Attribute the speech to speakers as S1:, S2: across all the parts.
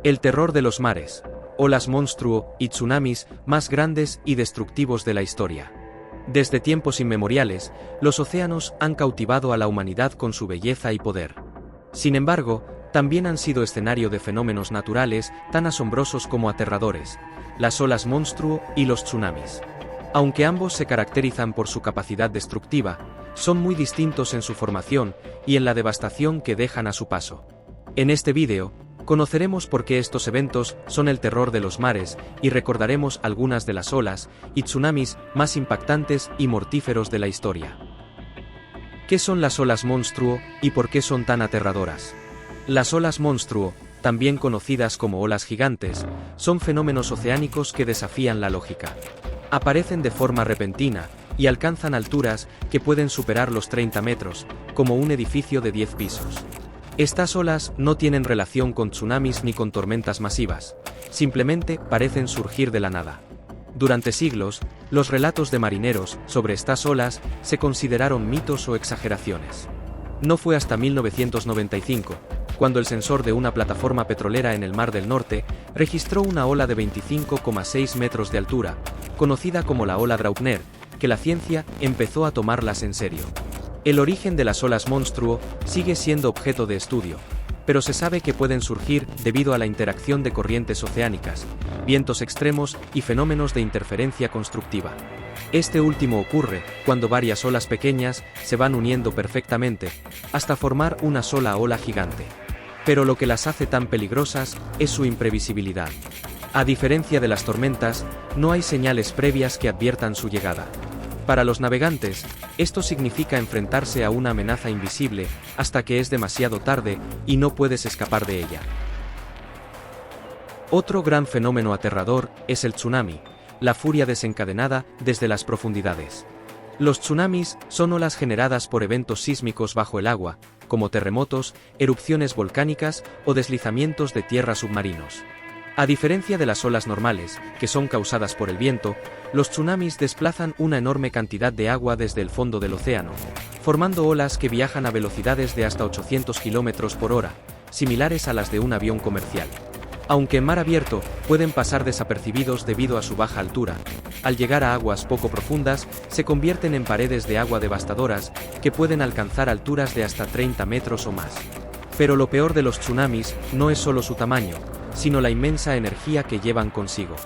S1: El terror de los mares, olas monstruo y tsunamis más grandes y destructivos de la historia. Desde tiempos inmemoriales, los océanos han cautivado a la humanidad con su belleza y poder. Sin embargo, también han sido escenario de fenómenos naturales tan asombrosos como aterradores, las olas monstruo y los tsunamis. Aunque ambos se caracterizan por su capacidad destructiva, son muy distintos en su formación y en la devastación que dejan a su paso. En este vídeo, conoceremos por qué estos eventos son el terror de los mares y recordaremos algunas de las olas y tsunamis más impactantes y mortíferos de la historia. ¿Qué son las olas monstruo y por qué son tan aterradoras? Las olas monstruo, también conocidas como olas gigantes, son fenómenos oceánicos que desafían la lógica. Aparecen de forma repentina y alcanzan alturas que pueden superar los 30 metros, como un edificio de 10 pisos. Estas olas no tienen relación con tsunamis ni con tormentas masivas, simplemente parecen surgir de la nada. Durante siglos, los relatos de marineros sobre estas olas se consideraron mitos o exageraciones. No fue hasta 1995, cuando el sensor de una plataforma petrolera en el Mar del Norte registró una ola de 25,6 metros de altura, conocida como la ola Draupner, que la ciencia empezó a tomarlas en serio. El origen de las olas monstruo sigue siendo objeto de estudio, pero se sabe que pueden surgir debido a la interacción de corrientes oceánicas, vientos extremos y fenómenos de interferencia constructiva. Este último ocurre cuando varias olas pequeñas se van uniendo perfectamente, hasta formar una sola ola gigante. Pero lo que las hace tan peligrosas es su imprevisibilidad. A diferencia de las tormentas, no hay señales previas que adviertan su llegada. Para los navegantes, esto significa enfrentarse a una amenaza invisible hasta que es demasiado tarde y no puedes escapar de ella. Otro gran fenómeno aterrador es el tsunami, la furia desencadenada desde las profundidades. Los tsunamis son olas generadas por eventos sísmicos bajo el agua, como terremotos, erupciones volcánicas o deslizamientos de tierra submarinos. A diferencia de las olas normales, que son causadas por el viento, los tsunamis desplazan una enorme cantidad de agua desde el fondo del océano, formando olas que viajan a velocidades de hasta 800 km por hora, similares a las de un avión comercial. Aunque en mar abierto, pueden pasar desapercibidos debido a su baja altura. Al llegar a aguas poco profundas, se convierten en paredes de agua devastadoras que pueden alcanzar alturas de hasta 30 metros o más. Pero lo peor de los tsunamis no es solo su tamaño, sino la inmensa energía que llevan consigo.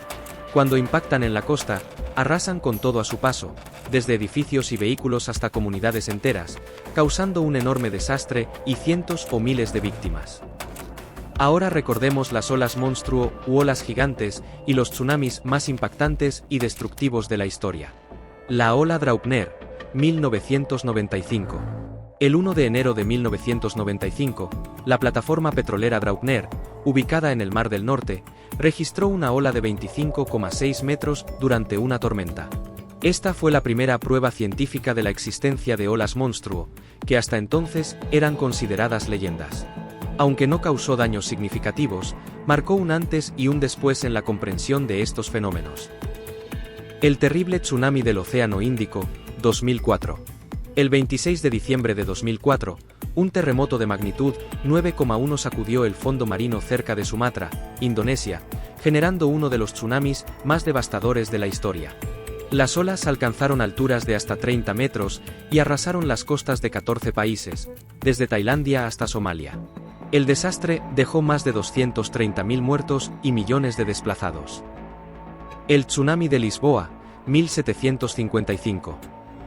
S1: Cuando impactan en la costa, arrasan con todo a su paso, desde edificios y vehículos hasta comunidades enteras, causando un enorme desastre y cientos o miles de víctimas. Ahora recordemos las olas monstruo u olas gigantes y los tsunamis más impactantes y destructivos de la historia. La ola Draupner, 1995. El 1 de enero de 1995, la plataforma petrolera Draupner, ubicada en el Mar del Norte, registró una ola de 25,6 metros durante una tormenta. Esta fue la primera prueba científica de la existencia de olas monstruo, que hasta entonces eran consideradas leyendas. Aunque no causó daños significativos, marcó un antes y un después en la comprensión de estos fenómenos. El terrible tsunami del Océano Índico, 2004. El 26 de diciembre de 2004, un terremoto de magnitud 9,1 sacudió el fondo marino cerca de Sumatra, Indonesia, generando uno de los tsunamis más devastadores de la historia. Las olas alcanzaron alturas de hasta 30 metros y arrasaron las costas de 14 países, desde Tailandia hasta Somalia. El desastre dejó más de 230.000 muertos y millones de desplazados. El tsunami de Lisboa, 1755.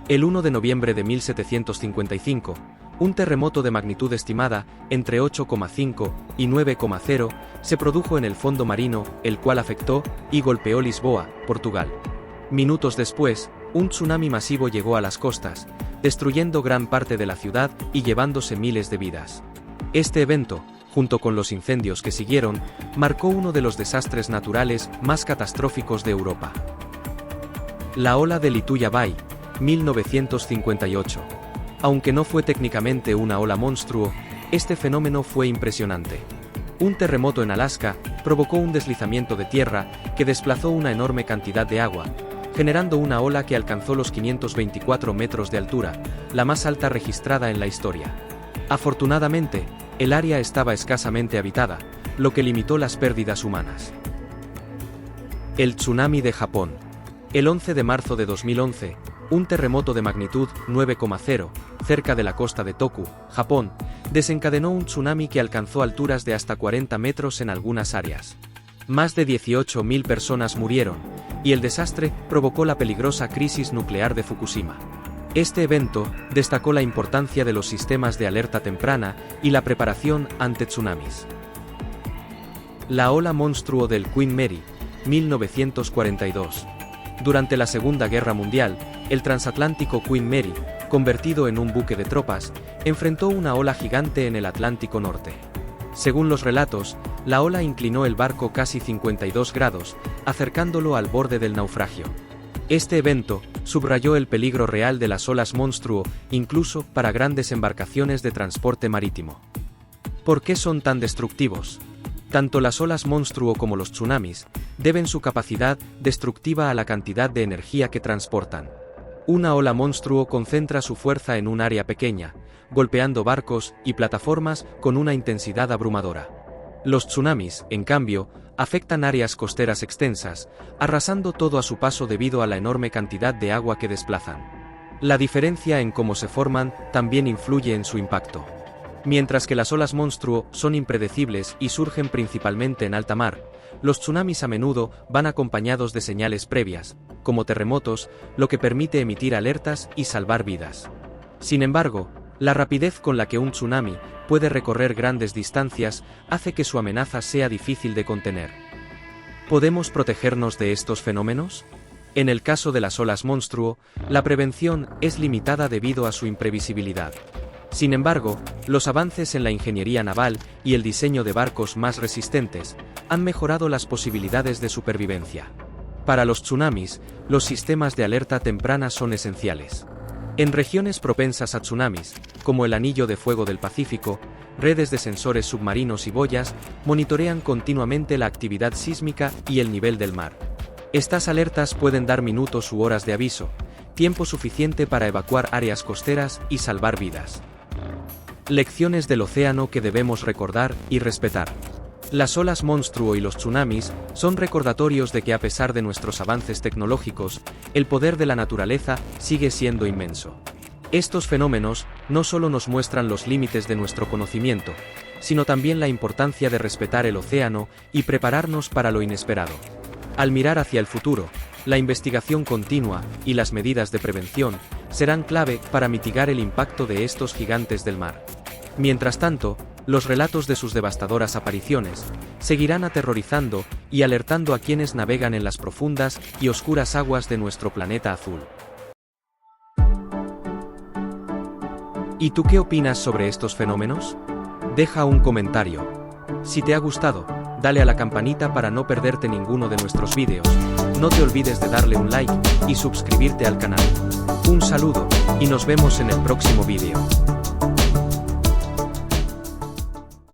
S1: El 1 de noviembre de 1755, un terremoto de magnitud estimada entre 8,5 y 9,0 se produjo en el fondo marino, el cual afectó y golpeó Lisboa, Portugal. Minutos después, un tsunami masivo llegó a las costas, destruyendo gran parte de la ciudad y llevándose miles de vidas. Este evento, junto con los incendios que siguieron, marcó uno de los desastres naturales más catastróficos de Europa. La ola de Lituya Bay, 1958. Aunque no fue técnicamente una ola monstruo, este fenómeno fue impresionante. Un terremoto en Alaska provocó un deslizamiento de tierra que desplazó una enorme cantidad de agua, generando una ola que alcanzó los 524 metros de altura, la más alta registrada en la historia. Afortunadamente, el área estaba escasamente habitada, lo que limitó las pérdidas humanas. El tsunami de Japón. El 11 de marzo de 2011, un terremoto de magnitud 9,0, cerca de la costa de Toku, Japón, desencadenó un tsunami que alcanzó alturas de hasta 40 metros en algunas áreas. Más de 18.000 personas murieron, y el desastre provocó la peligrosa crisis nuclear de Fukushima. Este evento destacó la importancia de los sistemas de alerta temprana y la preparación ante tsunamis. La ola monstruo del Queen Mary, 1942. Durante la Segunda Guerra Mundial, el transatlántico Queen Mary, convertido en un buque de tropas, enfrentó una ola gigante en el Atlántico Norte. Según los relatos, la ola inclinó el barco casi 52 grados, acercándolo al borde del naufragio. Este evento subrayó el peligro real de las olas monstruo, incluso para grandes embarcaciones de transporte marítimo. ¿Por qué son tan destructivos? Tanto las olas monstruo como los tsunamis deben su capacidad destructiva a la cantidad de energía que transportan. Una ola monstruo concentra su fuerza en un área pequeña, golpeando barcos y plataformas con una intensidad abrumadora. Los tsunamis, en cambio, afectan áreas costeras extensas, arrasando todo a su paso debido a la enorme cantidad de agua que desplazan. La diferencia en cómo se forman también influye en su impacto. Mientras que las olas monstruo son impredecibles y surgen principalmente en alta mar, los tsunamis a menudo van acompañados de señales previas, como terremotos, lo que permite emitir alertas y salvar vidas. Sin embargo, la rapidez con la que un tsunami puede recorrer grandes distancias hace que su amenaza sea difícil de contener. ¿Podemos protegernos de estos fenómenos? En el caso de las olas monstruo, la prevención es limitada debido a su imprevisibilidad. Sin embargo, los avances en la ingeniería naval y el diseño de barcos más resistentes han mejorado las posibilidades de supervivencia. Para los tsunamis, los sistemas de alerta temprana son esenciales. En regiones propensas a tsunamis, como el Anillo de Fuego del Pacífico, redes de sensores submarinos y boyas monitorean continuamente la actividad sísmica y el nivel del mar. Estas alertas pueden dar minutos u horas de aviso, tiempo suficiente para evacuar áreas costeras y salvar vidas. Lecciones del océano que debemos recordar y respetar. Las olas monstruo y los tsunamis son recordatorios de que a pesar de nuestros avances tecnológicos, el poder de la naturaleza sigue siendo inmenso. Estos fenómenos no solo nos muestran los límites de nuestro conocimiento, sino también la importancia de respetar el océano y prepararnos para lo inesperado. Al mirar hacia el futuro, la investigación continua y las medidas de prevención serán clave para mitigar el impacto de estos gigantes del mar. Mientras tanto, los relatos de sus devastadoras apariciones seguirán aterrorizando y alertando a quienes navegan en las profundas y oscuras aguas de nuestro planeta azul. ¿Y tú qué opinas sobre estos fenómenos? Deja un comentario. Si te ha gustado, dale a la campanita para no perderte ninguno de nuestros vídeos. No te olvides de darle un like y suscribirte al canal. Un saludo, y nos vemos en el próximo vídeo.